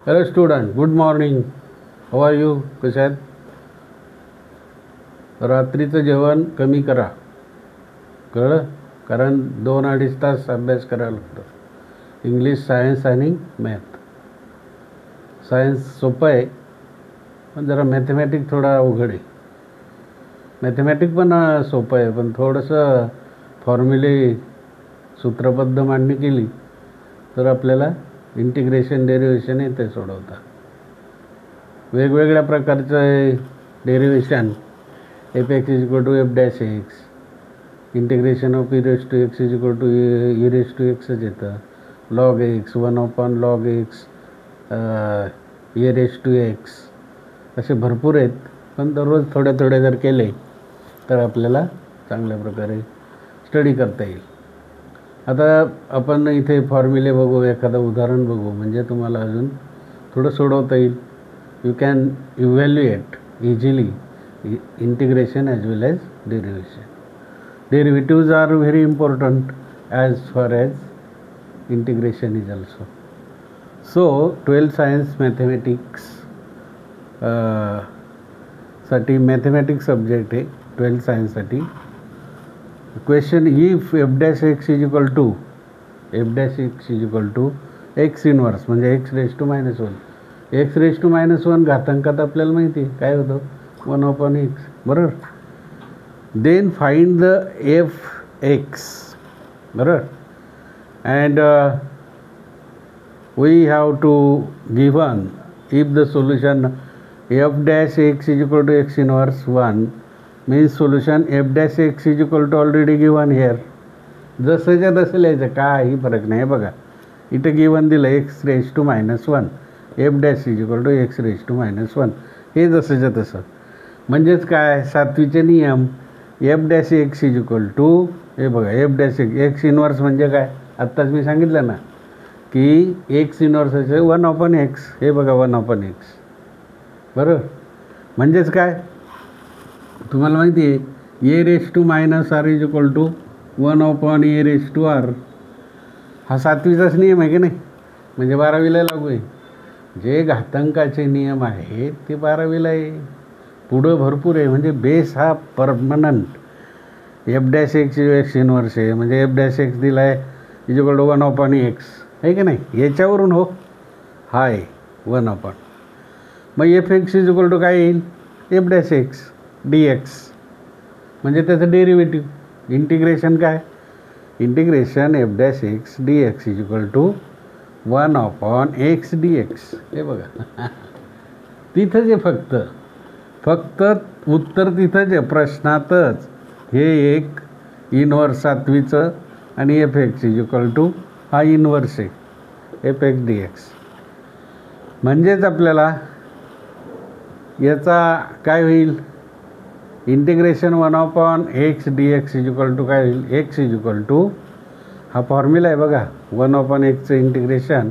Hello student, good morning. How are you? कसे आहेत? रात्रीचं जेवण कमी करा, कळलं? कारण 2-2.5 तास अभ्यास करायला लागतो. इंग्लिश, सायन्स आणि मॅथ. सायन्स सोपं आहे, पण जरा मॅथमॅटिक थोडा अवघड आहे. मॅथमॅटिक पण सोपं आहे, पण थोडंसं फॉर्म्युले सूत्रबद्ध मांडणी केली तर आपल्याला इंटिग्रेशन, डेरिव्हेशन येते सोडवता. वेगवेगळ्या प्रकारचं derivation, F X is equal to F dash X, integration of E raise to X is equal to E raise to एक्सच येतं. Log X, 1/log x, A raise to X, असे भरपूर आहेत. पण दररोज थोडे थोडे जर केले तर आपल्याला चांगल्या प्रकारे स्टडी करता येईल. आता आपण इथे फॉर्म्युले बघू, एखादं उदाहरण बघू, म्हणजे तुम्हाला अजून थोडं सोडवता येईल. You can evaluate easily integration as well as derivation. Derivatives are very important as far as integration is also. So 12th science mathematics साठी mathematics subject आहे 12th science साठी. Question: if f dash x is equal to x inverse म्हणजे x raised to -1. X raise to -1 घातांकात आपल्याला माहिती आहे काय होतं, 1/x, बरोबर. Then find the F X, बरोबर. And we have to given if the solution F dash X is equal to X inverse 1 means solution F dash X is equal to already given here. जसंच्या तसं लिहायचं, काही फरक नाही. बघा इथं given दिलं X raise to -1, F dash is equal to X raise to -1, हे जसंच्या तसं. म्हणजेच काय, सातवीचे नियम. F dash X is equal to, हे बघा एफ डॅश एक्स इनवर्स म्हणजे काय, आत्ताच मी सांगितलं ना की एक्स इनवर्स असेल 1/x. हे बघा 1/x, बरोबर. म्हणजेच काय, तुम्हाला माहिती आहे A raise to -r is equal to 1/a raise to r. हा सातवीचाच नियम आहे की नाही, म्हणजे 12वीला लागू आहे. जे घातांकाचे नियम आहेत ते 12वीला आहे. पुढं भरपूर आहे, म्हणजे बेस हा permanent. F dash x x inverse आहे, म्हणजे एफ डॅश एक्स दिला आहे इज इक्वल टू 1/x, आहे की नाही. याच्यावरून हो हा आहे 1/. मग F X is equal to काय येईल, F dash X D X, म्हणजे त्याचं डेरिव्हेटिव्ह. इंटिग्रेशन काय, integration F dash X D X is equal to 1/x dx. हे बघा तिथंच आहे, फक्त उत्तर तिथंच आहे प्रश्नातच. हे एक इनवर्स सातवीचं, आणि F X is equal to हा इनवर्स आहे एफ एक्स डी एक्स. म्हणजेच आपल्याला याचा काय होईल, integration 1/x dx is equal to काय होईल, एक्स इज इक्वल टू, हा फॉर्म्युला आहे बघा 1/xचं इंटिग्रेशन,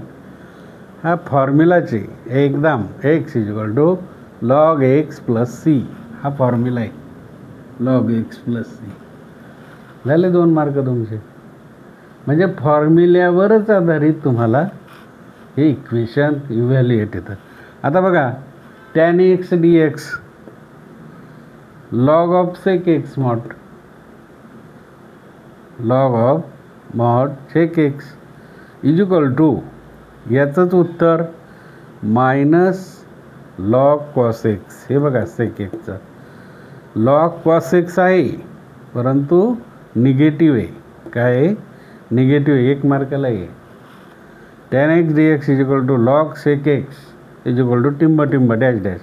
हा फॉर्म्युलाचे एकदम X is equal to log x plus C. हा फॉर्म्युला आहे log x प्लस सी. झाले 2 मार्क तुमचे. म्हणजे फॉर्म्युल्यावरच आधारित तुम्हाला हे इक्वेशन इव्हॅल्युएट येतं. आता बघा tan x dx log of sec x mod, log of mod sec x is equal to, याचंच उत्तर मायनस log cos x. हे बघा sec xचं log cos x आहे, परंतु निगेटिव्ह आहे. काय आहे, निगेटिव्ह आहे, 1 मार्काला आहे. tan x dx is equal to log sec x is equal to टिंब dash dash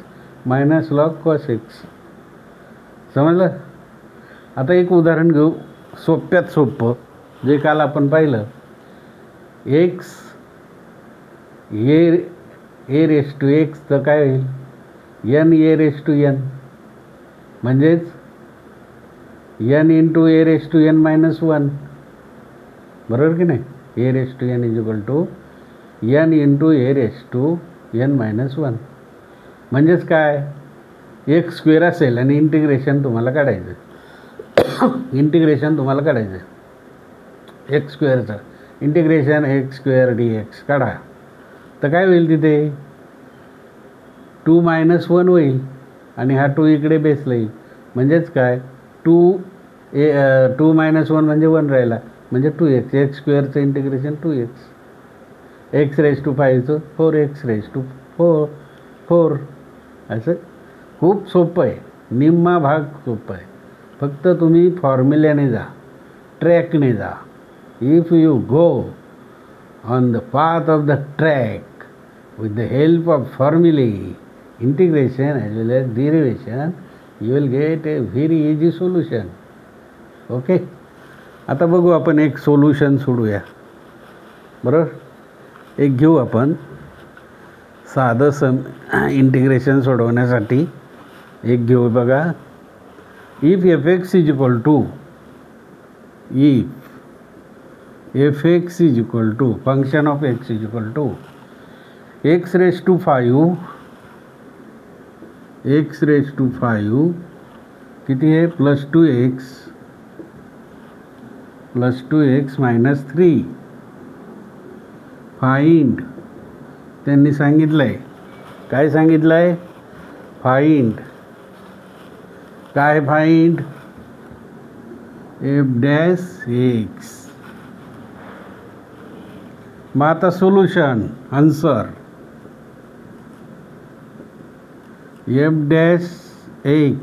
minus log cos x. समजलं. आता एक उदाहरण घेऊ, सोप्यात सोपं, जे काल आपण पाहिलं. X A raise to X तर काय होईल, N A raise to N, म्हणजेच N into A raise to N -1, बरोबर की नाही. A raise to N is equal to N into A raise to N -1. म्हणजेच काय, एक्स स्क्वेअर असेल आणि इंटिग्रेशन तुम्हाला काढायचं एक्स स्क्वेअरचं integration X square D X काढा, तर काय होईल तिथे 2 - 1 होईल आणि हा 2 इकडे बेसला येईल. म्हणजेच काय 2 -1 म्हणजे 1 राहिला, म्हणजे 2x. एक्स स्क्वेअरचं इंटिग्रेशन 2x. x⁵5चं 4x⁴ असं खूप सोपं आहे. निम्मा भाग सोपं आहे. फक्त तुम्ही फॉर्म्युल्याने जा, ट्रॅकने जा. If you go on the path of the track with the help of formulae, integration as well as derivation, you will get a very easy solution. Okay. आता बघू आपण एक सोल्युशन सोडूया. बरोबर, एक घेऊ आपण साधं इंटिग्रेशन सोडवण्यासाठी एक घेऊ. बघा, if f(x) function of x x⁵5 किती आहे +2x -3. फाइंड, त्यांनी सांगितलं आहे. काय सांगितलं आहे? फाइंड. काय फाइंड? f'(x). मग आता सोल्युशन, आन्सर f'(x)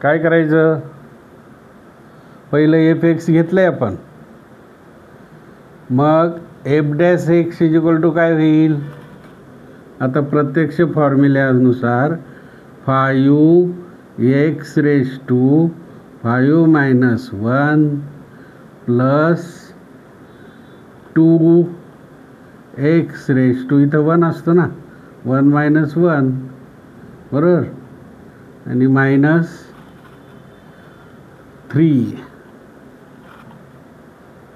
काय करायचं? पहिलं f(x) घेतलंय आपण. मग f'(x) काय होईल? आता प्रत्यक्ष फॉर्म्युल्यानुसार 5x⁵5 - 1 +2x⁵, इथं 1 असतं ना, 1 - 1 बरोबर, आणि -3.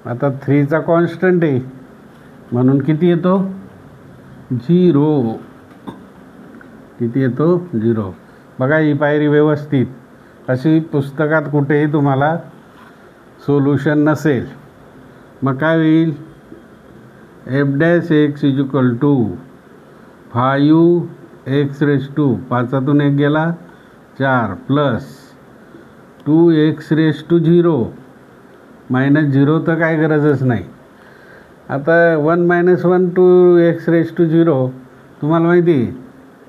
आता 3चा कॉन्स्टंट आहे म्हणून किती येतो? 0. किती येतो? 0. बघा, ही पायरी व्यवस्थित अशी पुस्तकात कुठेही तुम्हाला सोल्युशन नसेल. मग काय होईल? f'(x) 5x⁵, 5तून 1 गेला 4 +2x⁵0 -0 तर काय गरजच नाही. आता 1 - 1 2x⁵0 तुम्हाला माहिती आहे,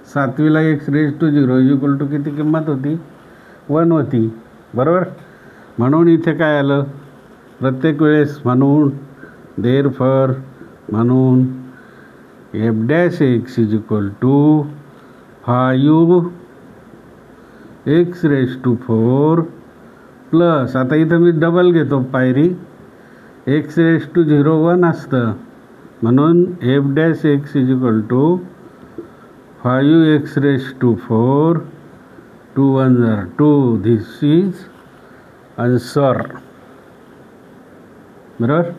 7वीला x⁵0 किती किंमत होती? 1 होती. बरोबर, म्हणून इथे काय आलं? प्रत्येक वेळेस म्हणून देअरफॉर म्हणून f'(x) 5x⁴ प्लस, आता इथं मी डबल घेतो पायरी, x⁵0 1 असतं म्हणून f'(x) 5x⁴, 2 1 2. This is answer. बरोबर.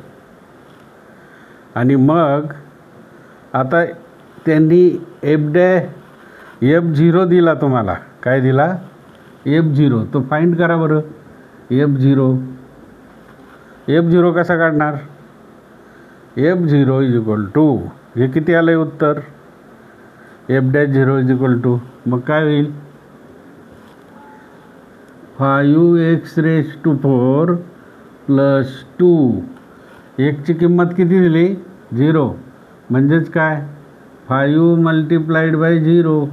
आणि मग आता त्यांनी f0 दिला तुम्हाला. काय दिला? f0. तो फाइंड करा बरं. f0 कसा काढणार? f0 हे किती आलं आहे उत्तर? f'0 मग काय होईल? 5x⁴ +2. एकची किंमत किती दिली? 0. म्हणजेच काय? 5 × 0.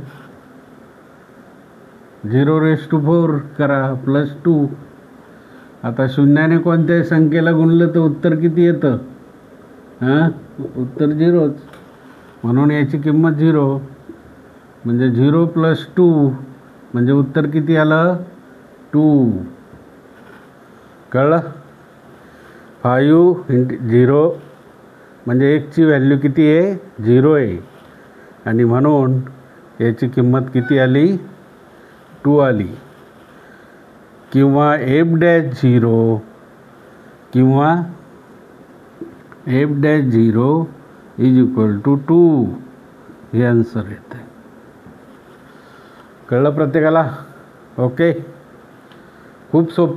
0⁴ करा +2. आता शून्याने कोणत्याही संख्येला गुणलं तर उत्तर किती येतं? उत्तर 0च. म्हणून याची किंमत 0, म्हणजे 0 + 2 म्हणजे उत्तर किती आलं? 2. कळलं? 5 × 0 म्हणजे 1ची व्हॅल्यू किती आहे? 0 आहे, आणि म्हणून याची किंमत किती आली? 2 आली. किंवा f'0 = 2 हे आन्सर येतं. कळलं प्रत्येकाला? ओके, खूप सोपे.